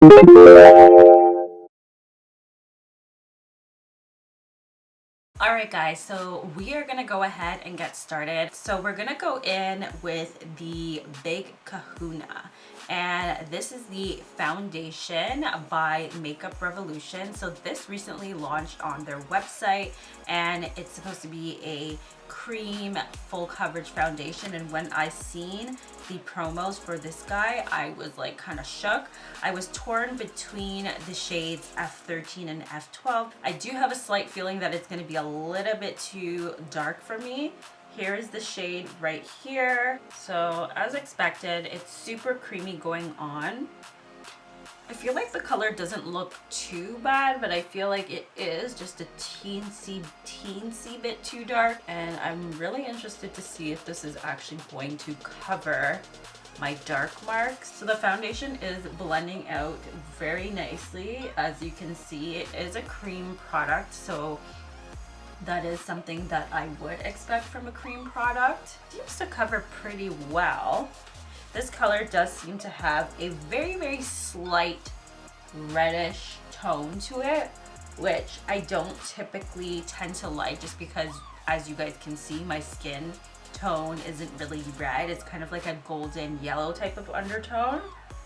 Alright guys, so we are gonna go ahead and get started. So we're gonna go in with the Big Kahuna, and this is the foundation by Makeup Revolution. So this recently launched on their website, and it's supposed to be a cream full coverage foundation. And when I seen the promos for this guy, I was like kind of shook. I was torn between the shades F13 and F12. I do have a slight feeling that it's going to be a little bit too dark for me. Here is the shade right here. So as expected, it's super creamy going on. I feel like the color doesn't look too bad, but I feel like it is just a teensy bit too dark. And I'm really interested to see if this is actually going to cover my dark marks. So the foundation is blending out very nicely. As you can see, it is a cream product, so that is something that I would expect from a cream product. It seems to cover pretty well. This color does seem to have a very slight reddish tone to it, which I don't typically tend to like, just because, as you guys can see, my skin tone isn't really red. It's kind of like a golden yellow type of undertone.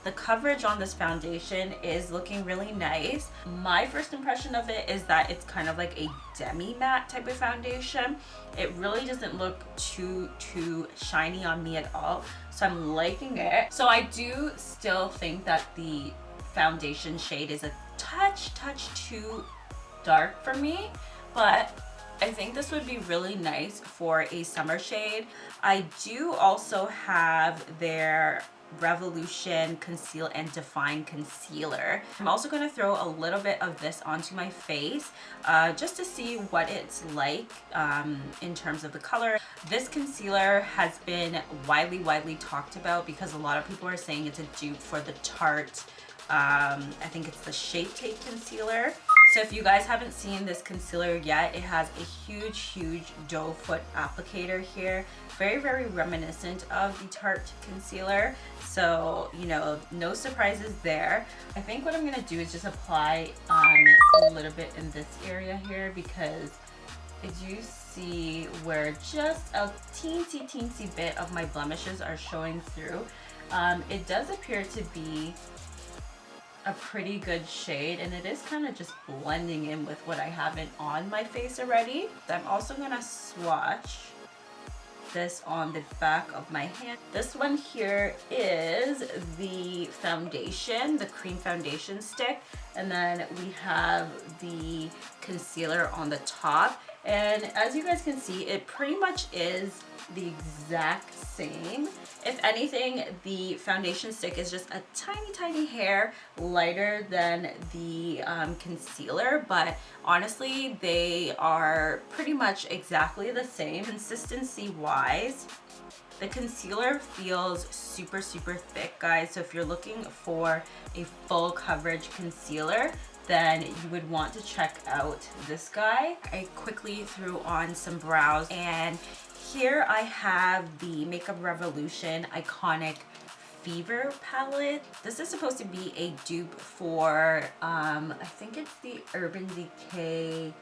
The coverage on this foundation is looking really nice. My first impression of it is that it's kind of like a demi matte type of foundation. It really doesn't look too shiny on me at all, so I'm liking it. So I do still think that the foundation shade is a touch too dark for me, but I think this would be really nice for a summer shade. I do also have their Revolution Conceal and Define concealer. I'm also going to throw a little bit of this onto my face just to see what it's like in terms of the color. This concealer has been widely talked about because a lot of people are saying it's a dupe for the Tarte, I think it's the Shape Tape concealer. So if you guys haven't seen this concealer yet, it has a huge doe foot applicator here. Very reminiscent of the Tarte concealer. So, you know, no surprises there. I think what I'm going to do is just apply a little bit in this area here, because as you see where just a teensy bit of my blemishes are showing through, it does appear to be a pretty good shade, and it is kind of just blending in with what I have on my face already. I'm also going to swatch this on the back of my hand. This one here is the foundation, the cream foundation stick, and then we have the concealer on the top. And as you guys can see, it pretty much is the exact same. If anything, the foundation stick is just a tiny hair lighter than the concealer, but honestly, they are pretty much exactly the same. Consistency wise, the concealer feels super thick, guys. So if you're looking for a full coverage concealer, then you would want to check out this guy. I quickly threw on some brows, and here I have the Makeup Revolution Iconic Fever palette. This is supposed to be a dupe for I think it's the Urban Decay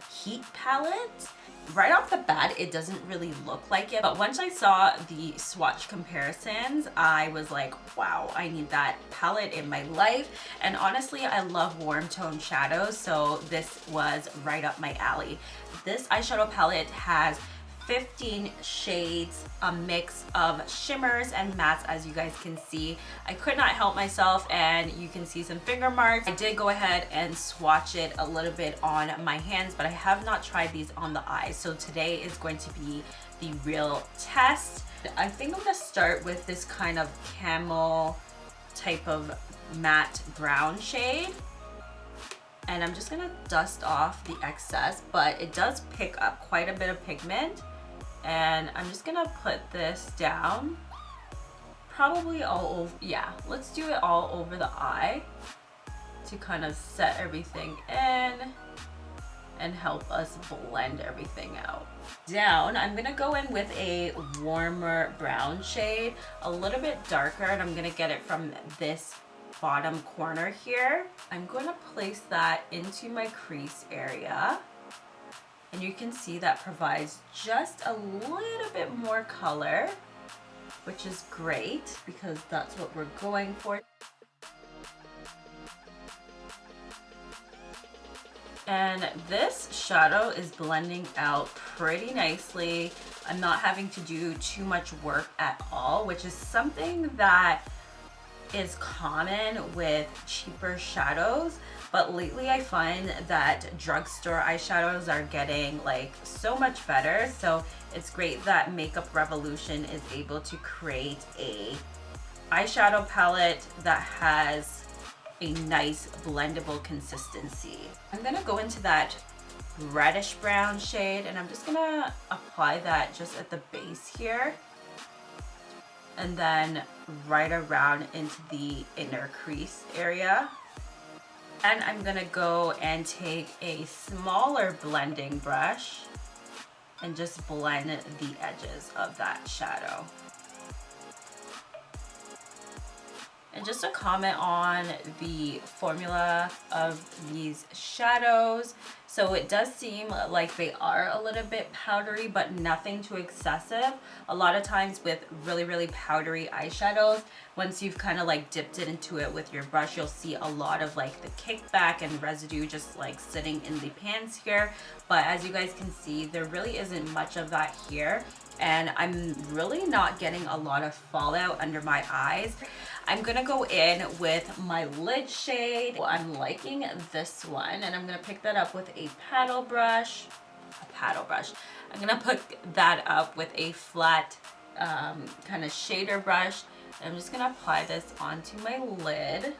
Heat palette. Right off the bat, it doesn't really look like it, but once I saw the swatch comparisons, I was like, wow, I need that palette in my life. And honestly, I love warm tone shadows, so this was right up my alley. This eyeshadow palette has 15 shades, a mix of shimmers and mattes, as you guys can see. I could not help myself, and you can see some finger marks. I did go ahead and swatch it a little bit on my hands, but I have not tried these on the eyes. So today is going to be the real test. I think I'm gonna start with this kind of camel type of matte brown shade. And I'm just gonna dust off the excess, but it does pick up quite a bit of pigment. And I'm just gonna put this down, probably all over. Yeah, let's do it all over the eye to kind of set everything in and help us blend everything out. Down, I'm gonna go in with a warmer brown shade, a little bit darker, and I'm gonna get it from this bottom corner here. I'm going to place that into my crease area. And you can see that provides just a little bit more color, which is great because that's what we're going for. And this shadow is blending out pretty nicely. I'm not having to do too much work at all, which is something that is common with cheaper shadows. But lately I find that drugstore eyeshadows are getting like so much better. So it's great that Makeup Revolution is able to create a eyeshadow palette that has a nice blendable consistency. I'm gonna go into that reddish brown shade and I'm just gonna apply that just at the base here and then right around into the inner crease area. And I'm gonna go and take a smaller blending brush and just blend the edges of that shadow. And just a comment on the formula of these shadows. So it does seem like they are a little bit powdery, but nothing too excessive. A lot of times with really powdery eyeshadows, once you've kind of like dipped it into it with your brush, you'll see a lot of like the kickback and residue just like sitting in the pans here. But as you guys can see, there really isn't much of that here. And I'm really not getting a lot of fallout under my eyes. I'm gonna go in with my lid shade. Well, I'm liking this one and I'm gonna pick that up with a paddle brush. I'm gonna put that up with a flat kind of shader brush. I'm just gonna apply this onto my lid.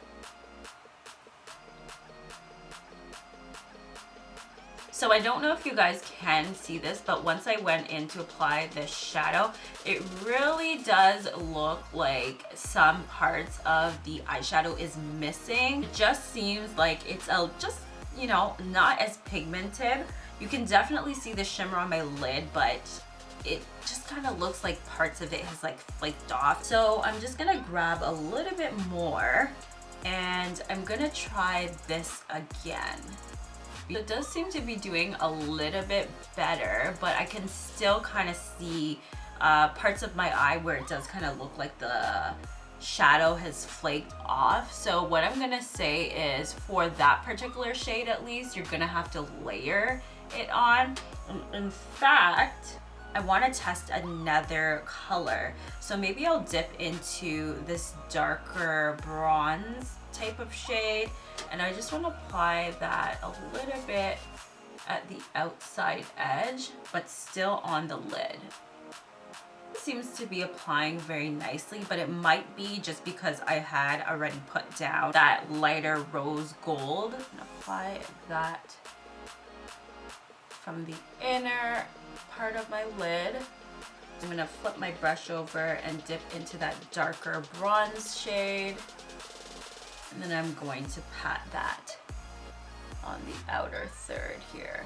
So I don't know if you guys can see this, but once I went in to apply this shadow, it really does look like some parts of the eyeshadow is missing. It just seems like it's just, you know, not as pigmented. You can definitely see the shimmer on my lid, but it just kind of looks like parts of it has like flaked off. So I'm just gonna grab a little bit more and I'm gonna try this again. It does seem to be doing a little bit better, but I can still kind of see parts of my eye where it does kind of look like the shadow has flaked off. So what I'm gonna say is for that particular shade at least, you're gonna have to layer it on. In fact, I want to test another color. So maybe I'll dip into this darker bronze type of shade. And I just want to apply that a little bit at the outside edge, but still on the lid. It seems to be applying very nicely, but it might be just because I had already put down that lighter rose gold. And apply that from the inner part of my lid. I'm gonna flip my brush over and dip into that darker bronze shade. And then I'm going to pat that on the outer third here.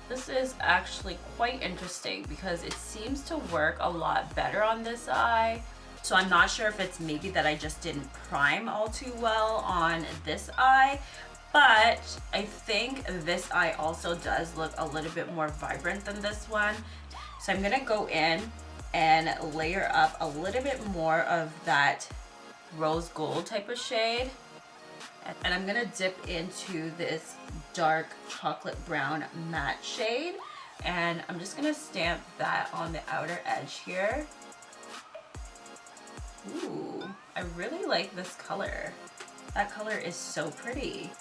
This is actually quite interesting because it seems to work a lot better on this eye. So I'm not sure if it's maybe that I just didn't prime all too well on this eye, but I think this eye also does look a little bit more vibrant than this one. So I'm gonna go in and layer up a little bit more of that rose gold type of shade, and I'm gonna dip into this dark chocolate brown matte shade, and I'm just gonna stamp that on the outer edge here. Ooh, I really like this color. That color is so pretty.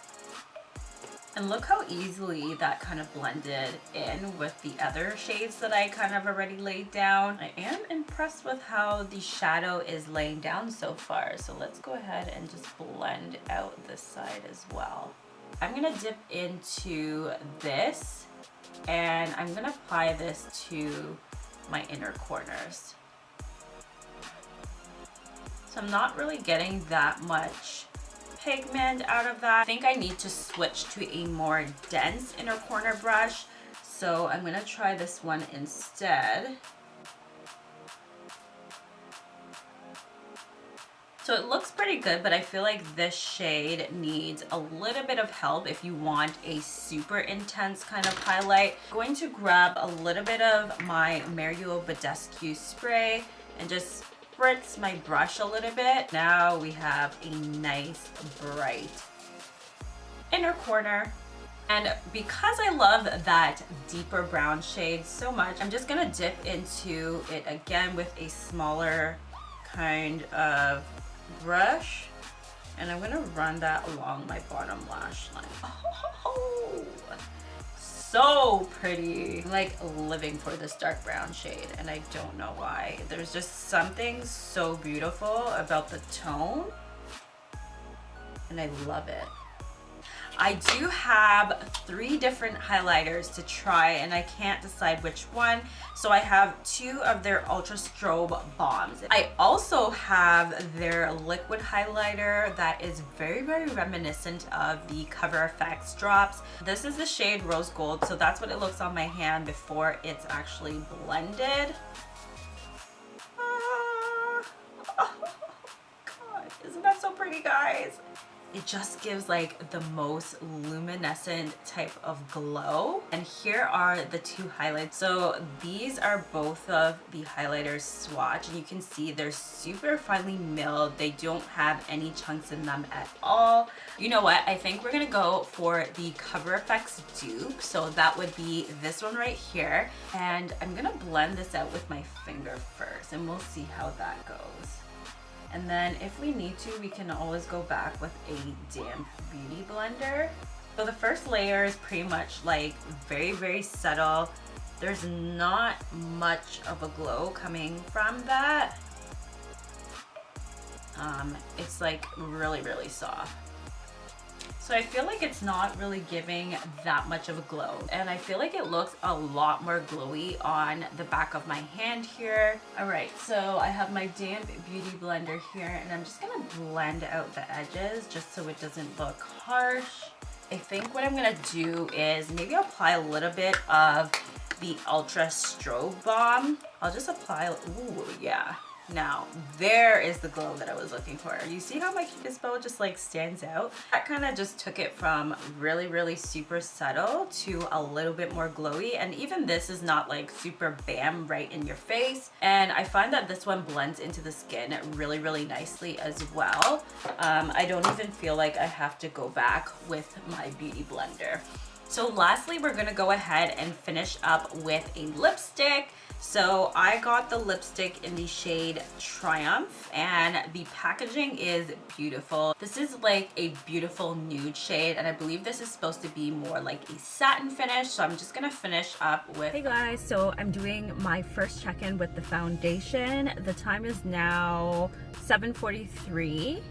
And look how easily that kind of blended in with the other shades that I kind of already laid down. I am impressed with how the shadow is laying down so far. So let's go ahead and just blend out this side as well. I'm gonna dip into this and I'm gonna apply this to my inner corners. So I'm not really getting that much pigment out of that. I think I need to switch to a more dense inner corner brush. So I'm gonna try this one instead. So So it looks pretty good, but I feel like this shade needs a little bit of help if you want a super intense kind of highlight. I'm going to grab a little bit of my Mario Badescu spray and just spritz my brush a little bit. Now we have a nice bright inner corner. And because I love that deeper brown shade so much, I'm just gonna dip into it again with a smaller kind of brush, and I'm gonna run that along my bottom lash line. Oh, so pretty. I'm like living for this dark brown shade, and I don't know why. There's just something so beautiful about the tone, and I love it. I do have 3 different highlighters to try, and I can't decide which one. So I have 2 of their Ultra Strobe Balms. I also have their liquid highlighter that is very, very reminiscent of the Cover FX drops. This is the shade Rose Gold, so that's what it looks on my hand before it's actually blended. Oh God, isn't that so pretty, guys? It just gives like the most luminescent type of glow. And here are the 2 highlights. So these are both of the highlighters swatch, and you can see they're super finely milled. They don't have any chunks in them at all. You know what? I think we're gonna go for the Cover FX dupe. So that would be this one right here. And I'm gonna blend this out with my finger first, and we'll see how that goes. And then if we need to, we can always go back with a damp beauty blender. So the first layer is pretty much like very, very subtle. There's not much of a glow coming from that. It's like really, really soft. So I feel like it's not really giving that much of a glow. And I feel like it looks a lot more glowy on the back of my hand here. All right, so I have my damp beauty blender here, and I'm just gonna blend out the edges just so it doesn't look harsh. I think what I'm gonna do is maybe apply a little bit of the Ultra Strobe Balm. I'll just apply, ooh, yeah. Now, there is the glow that I was looking for. You see how my Cupid's bow just like stands out? That kind of just took it from really, really super subtle to a little bit more glowy. And even this is not like super bam right in your face. And I find that this one blends into the skin really, really nicely as well. I don't even feel like I have to go back with my beauty blender. So lastly, we're gonna go ahead and finish up with a lipstick. So I got the lipstick in the shade Triumph, and the packaging is beautiful. This is like a beautiful nude shade, and I believe this is supposed to be more like a satin finish. So I'm just gonna finish up with... Hey guys, so I'm doing my first check-in with the foundation. The time is now 7:43.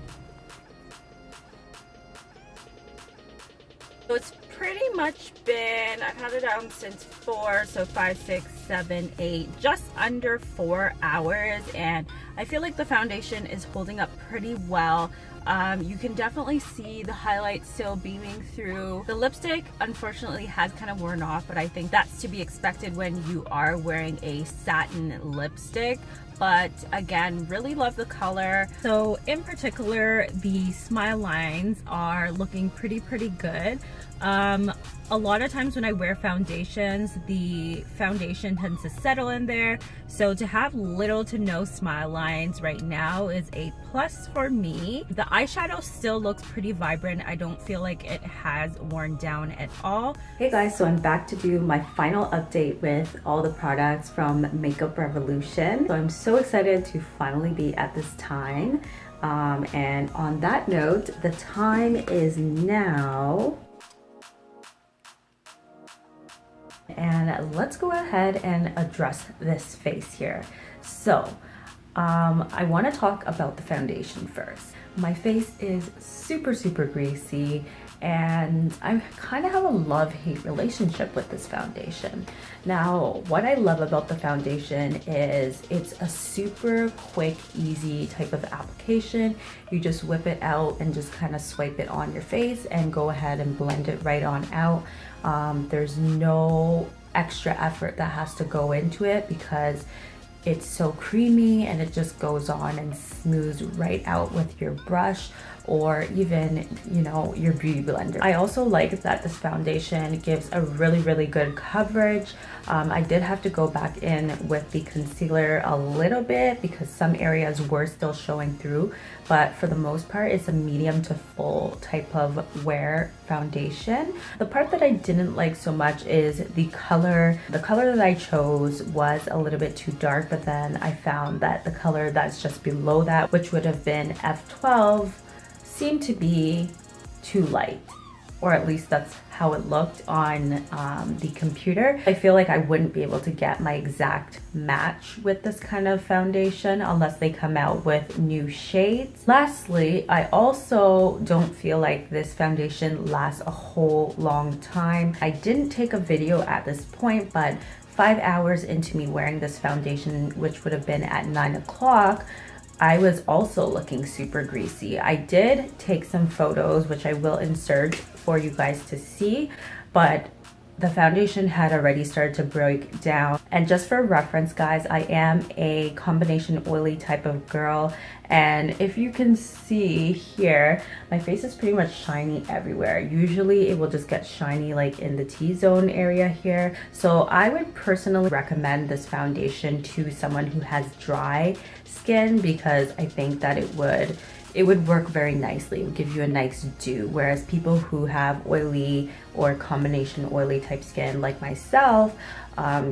So it's pretty much been, I've had it on since 4, so 5, 6, 7, 8, just under 4 hours, and I feel like the foundation is holding up pretty well. You can definitely see the highlights still beaming through. The lipstick unfortunately has kind of worn off, but I think that's to be expected when you are wearing a satin lipstick. But again, really love the color. So in particular, the smile lines are looking pretty good. A lot of times when I wear foundations, the foundation tends to settle in there. So to have little to no smile lines right now is a plus for me. The eyeshadow still looks pretty vibrant. I don't feel like it has worn down at all. Hey guys, so I'm back to do my final update with all the products from Makeup Revolution. So I'm so excited to finally be at this time. And on that note, the time is now... And let's go ahead and address this face here. So I want to talk about the foundation first. My face is super greasy, and I kind of have a love-hate relationship with this foundation. Now, what I love about the foundation is it's a super quick, easy type of application. You just whip it out and just kind of swipe it on your face and go ahead and blend it right on out. There's no extra effort that has to go into it because it's so creamy and it just goes on and smooths right out with your brush or even, you know, your beauty blender. I also like that this foundation gives a really good coverage. I did have to go back in with the concealer a little bit because some areas were still showing through, but for the most part it's a medium to full type of wear foundation. The part that I didn't like so much is the color. The color that I chose was a little bit too dark, but then I found that the color that's just below that, which would have been F12, seemed to be too light, or at least that's how it looked on the computer. I feel like I wouldn't be able to get my exact match with this kind of foundation unless they come out with new shades. Lastly, I also don't feel like this foundation lasts a whole long time. I didn't take a video at this point, but 5 hours into me wearing this foundation, which would have been at 9 o'clock, I was also looking super greasy. I did take some photos, which I will insert for you guys to see, but the foundation had already started to break down. And just for reference, guys, I am a combination oily type of girl, and if you can see here, my face is pretty much shiny everywhere. Usually it will just get shiny like in the T-zone area here. So I would personally recommend this foundation to someone who has dry skin because I think that it would work very nicely. It would give you a nice dew, whereas people who have oily or combination oily type skin like myself,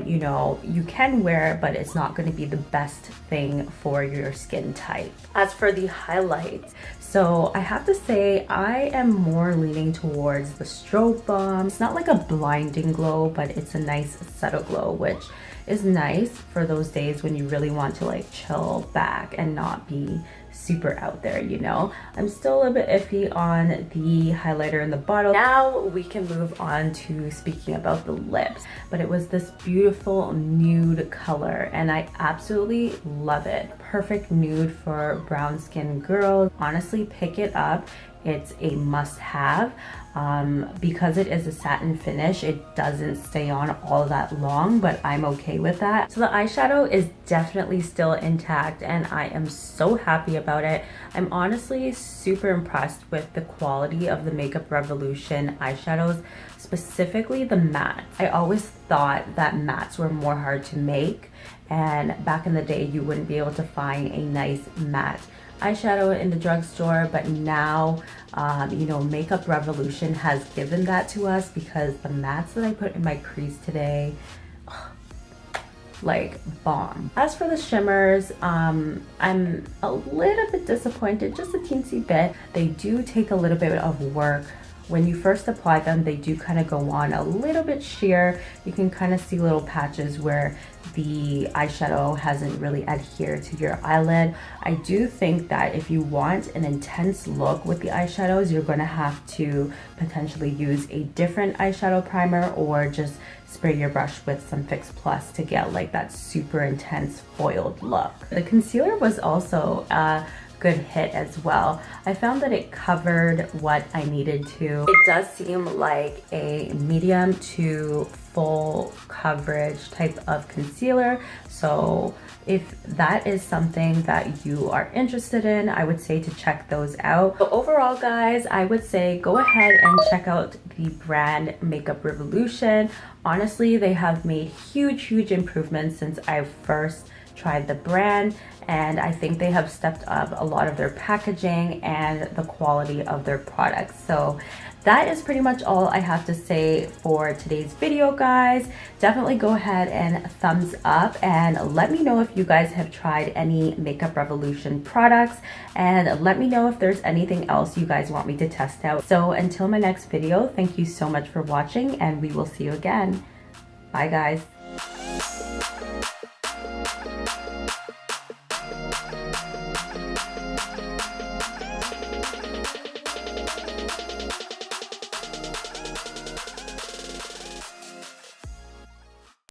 you know, you can wear it, but it's not going to be the best thing for your skin type. As for the highlights, so I have to say I am more leaning towards the Strobe balm. It's not like a blinding glow, but it's a nice subtle glow, which is nice for those days when you really want to like chill back and not be super out there, you know. I'm still a little bit iffy on the highlighter in the bottle. Now we can move on to speaking about the lips, but it was this beautiful nude color and I absolutely love it. Perfect nude for brown skin girls. Honestly, pick it up. It's a must-have. Because it is a satin finish, it doesn't stay on all that long, but I'm okay with that. So the eyeshadow is definitely still intact and I am so happy about it. I'm honestly super impressed with the quality of the Makeup Revolution eyeshadows, specifically the matte. I always thought that mattes were more hard to make, and back in the day you wouldn't be able to find a nice matte eyeshadow in the drugstore, but now you know, Makeup Revolution has given that to us because the mattes that I put in my crease today, like bomb. As for the shimmers, I'm a little bit disappointed, just a teensy bit. They do take a little bit of work. When you first apply them, they do kind of go on a little bit sheer. You can kind of see little patches where the eyeshadow hasn't really adhered to your eyelid. I do think that if you want an intense look with the eyeshadows, you're going to have to potentially use a different eyeshadow primer or just spray your brush with some Fix Plus to get like that super intense foiled look. The concealer was also good hit as well. I found that it covered what I needed to. It does seem like a medium to full coverage type of concealer, so if that is something that you are interested in, I would say to check those out. So overall, guys, I would say go ahead and check out the brand Makeup Revolution. Honestly, they have made huge improvements since I first tried the brand, and I think they have stepped up a lot of their packaging and the quality of their products. So that is pretty much all I have to say for today's video, guys. Definitely go ahead and thumbs up and let me know if you guys have tried any Makeup Revolution products, and let me know if there's anything else you guys want me to test out. So until my next video, thank you so much for watching and we will see you again. Bye, guys.